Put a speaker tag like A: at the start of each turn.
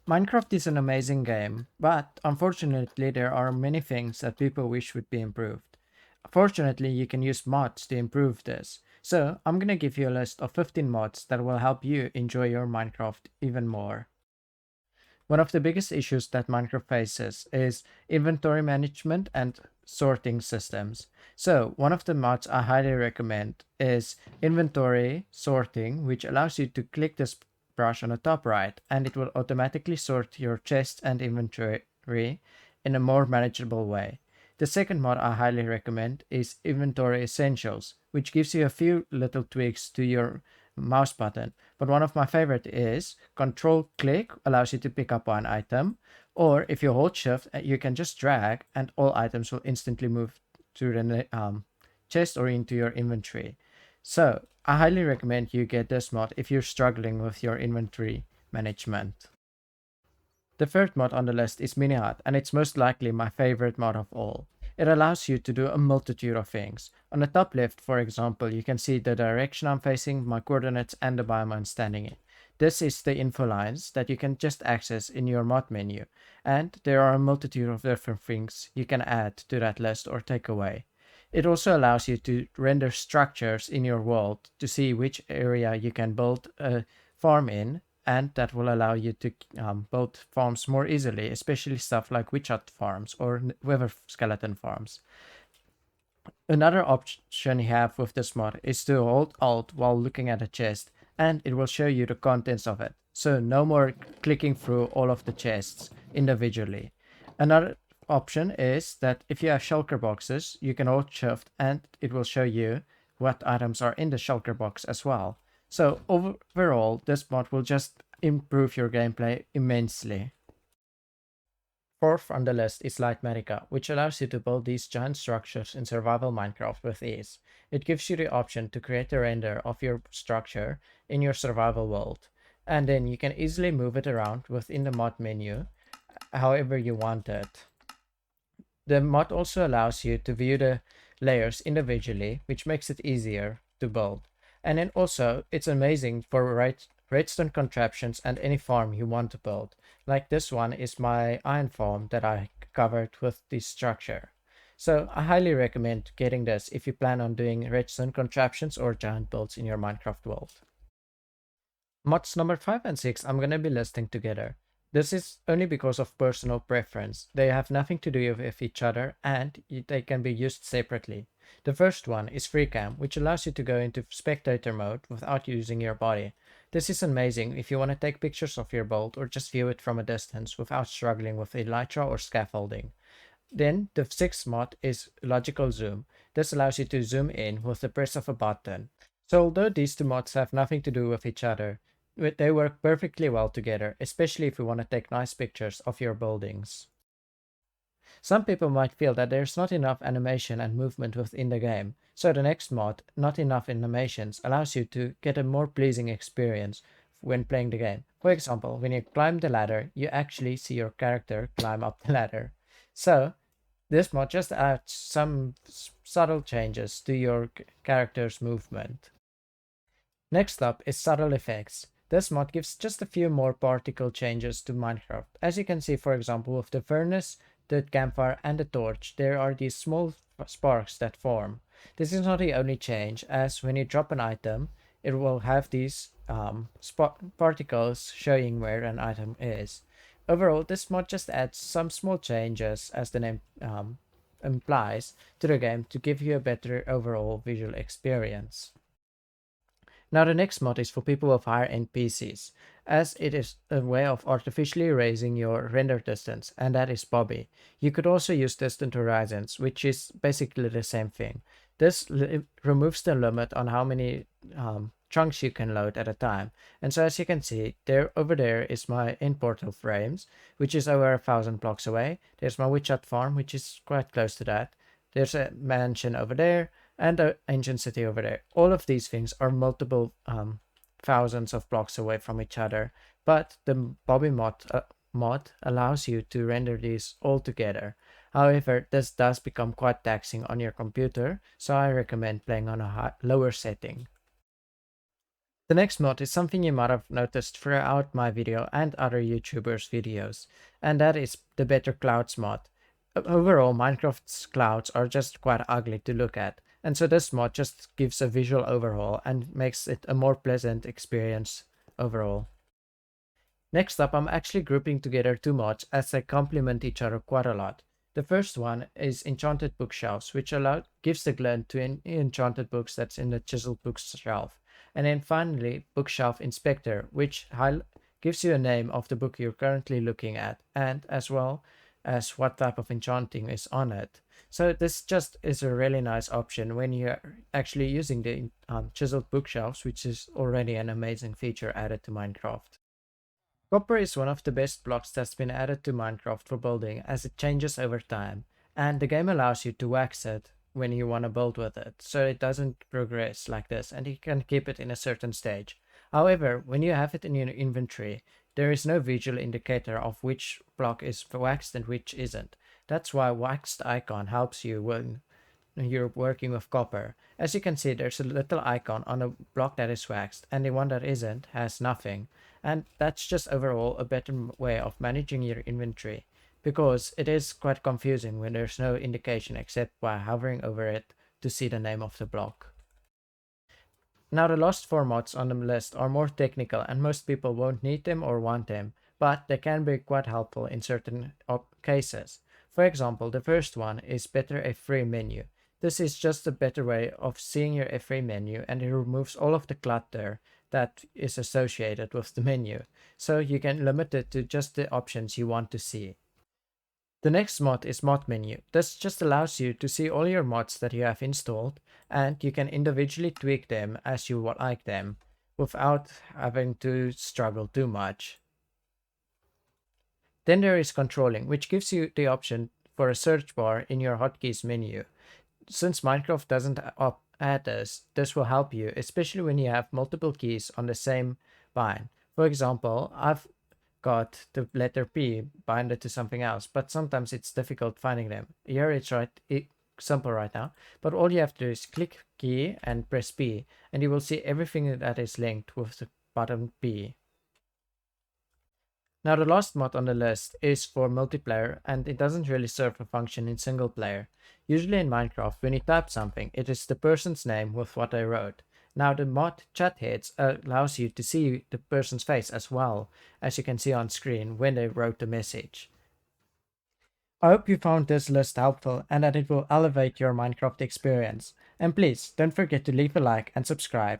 A: Minecraft is an amazing game, but unfortunately there are many things that people wish would be improved. Fortunately, you can use mods to improve this. So, I'm gonna give you a list of 15 mods that will help you enjoy your Minecraft even more. One of the biggest issues that Minecraft faces is inventory management and sorting systems. So, one of the mods I highly recommend is inventory sorting, which allows you to click this brush on the top right and it will automatically sort your chest and inventory in a more manageable way. The second mod I highly recommend is Inventory Essentials, which gives you a few little tweaks to your mouse button. But one of my favorite is Control Click allows you to pick up one item, or if you hold Shift, you can just drag and all items will instantly move to the chest or into your inventory. So I highly recommend you get this mod if you're struggling with your inventory management. The third mod on the list is Miniat, and it's most likely my favorite mod of all. It allows you to do a multitude of things. On the top left, for example, you can see the direction I'm facing, my coordinates, and the biome I'm standing in. This is the info lines that you can just access in your mod menu, and there are a multitude of different things you can add to that list or take away. It also allows you to render structures in your world to see which area you can build a farm in, and that will allow you to build farms more easily, especially stuff like witch hut farms or wither skeleton farms. Another option you have with this mod is to hold Alt while looking at a chest, and it will show you the contents of it. So no more clicking through all of the chests individually. Another option is that if you have shulker boxes, you can hold Shift and it will show you what items are in the shulker box as well. So overall, this mod will just improve your gameplay immensely. Fourth on the list is Light Medica, which allows you to build these giant structures in survival Minecraft with ease. It gives you the option to create a render of your structure in your survival world, and then you can easily move it around within the mod menu however you want it. The mod also allows you to view the layers individually, which makes it easier to build. And then also, it's amazing for redstone contraptions and any farm you want to build. Like this one is my iron farm that I covered with this structure. So I highly recommend getting this if you plan on doing redstone contraptions or giant builds in your Minecraft world. Mods number 5 and 6 I'm gonna be listing together. This is only because of personal preference. They have nothing to do with each other and they can be used separately. The first one is FreeCam, which allows you to go into spectator mode without using your body. This is amazing if you want to take pictures of your build or just view it from a distance without struggling with elytra or scaffolding. Then the sixth mod is logical zoom. This allows you to zoom in with the press of a button. So although these two mods have nothing to do with each other, they work perfectly well together, especially if you want to take nice pictures of your buildings. Some people might feel that there's not enough animation and movement within the game, so the next mod, Not Enough Animations, allows you to get a more pleasing experience when playing the game. For example, when you climb the ladder, you actually see your character climb up the ladder. So, this mod just adds some subtle changes to your character's movement. Next up is subtle effects. This mod gives just a few more particle changes to Minecraft. As you can see, for example, with the furnace, the campfire, and the torch, there are these small sparks that form. This is not the only change, as when you drop an item, it will have these particles showing where an item is. Overall, this mod just adds some small changes, as the name implies, to the game to give you a better overall visual experience. Now the next mod is for people with higher end PCs, as it is a way of artificially raising your render distance, and that is Bobby. You could also use distant horizons, which is basically the same thing. This removes the limit on how many chunks you can load at a time. And so as you can see, over there is my end portal frames, which is over 1,000 blocks away. There's my witch hut farm, which is quite close to that. There's a mansion over there and the ancient city over there. All of these things are multiple thousands of blocks away from each other, but the Bobby mod allows you to render these all together. However, this does become quite taxing on your computer, so I recommend playing on a lower setting. The next mod is something you might have noticed throughout my video and other YouTubers' videos, and that is the Better Clouds mod. Overall, Minecraft's clouds are just quite ugly to look at, and so this mod just gives a visual overhaul and makes it a more pleasant experience overall. Next up, I'm actually grouping together two mods as they complement each other quite a lot. The first one is Enchanted bookshelves, which gives the glint to enchanted books that's in the chiseled bookshelf. And then finally, Bookshelf Inspector, which gives you a name of the book you're currently looking at, and as well as what type of enchanting is on it. So this just is a really nice option when you're actually using the chiseled bookshelves, which is already an amazing feature added to Minecraft. Copper is one of the best blocks that's been added to Minecraft for building as it changes over time, and the game allows you to wax it when you want to build with it, so it doesn't progress like this and you can keep it in a certain stage. However, when you have it in your inventory, there is no visual indicator of which block is waxed and which isn't. That's why waxed icon helps you when you're working with copper. As you can see, there's a little icon on a block that is waxed and the one that isn't has nothing. And that's just overall a better way of managing your inventory, because it is quite confusing when there's no indication except by hovering over it to see the name of the block. Now the last four mods on the list are more technical and most people won't need them or want them, but they can be quite helpful in certain cases. For example, the first one is Better a Free Menu. This is just a better way of seeing your free menu, and it removes all of the clutter that is associated with the menu, so you can limit it to just the options you want to see. The next mod is Mod Menu. This just allows you to see all your mods that you have installed, and you can individually tweak them as you like them without having to struggle too much. Then there is Controlling, which gives you the option for a search bar in your hotkeys menu. Since Minecraft doesn't add this will help you, especially when you have multiple keys on the same bind. For example, I've got the letter P binded to something else, but sometimes it's difficult finding them. Here it's simple right now, but all you have to do is click key and press P, and you will see everything that is linked with the button P. Now the last mod on the list is for multiplayer, and it doesn't really serve a function in single player. Usually in Minecraft, when you type something, it is the person's name with what they wrote. Now the mod Chattheads allows you to see the person's face as well, as you can see on screen when they wrote the message. I hope you found this list helpful and that it will elevate your Minecraft experience. And please don't forget to leave a like and subscribe.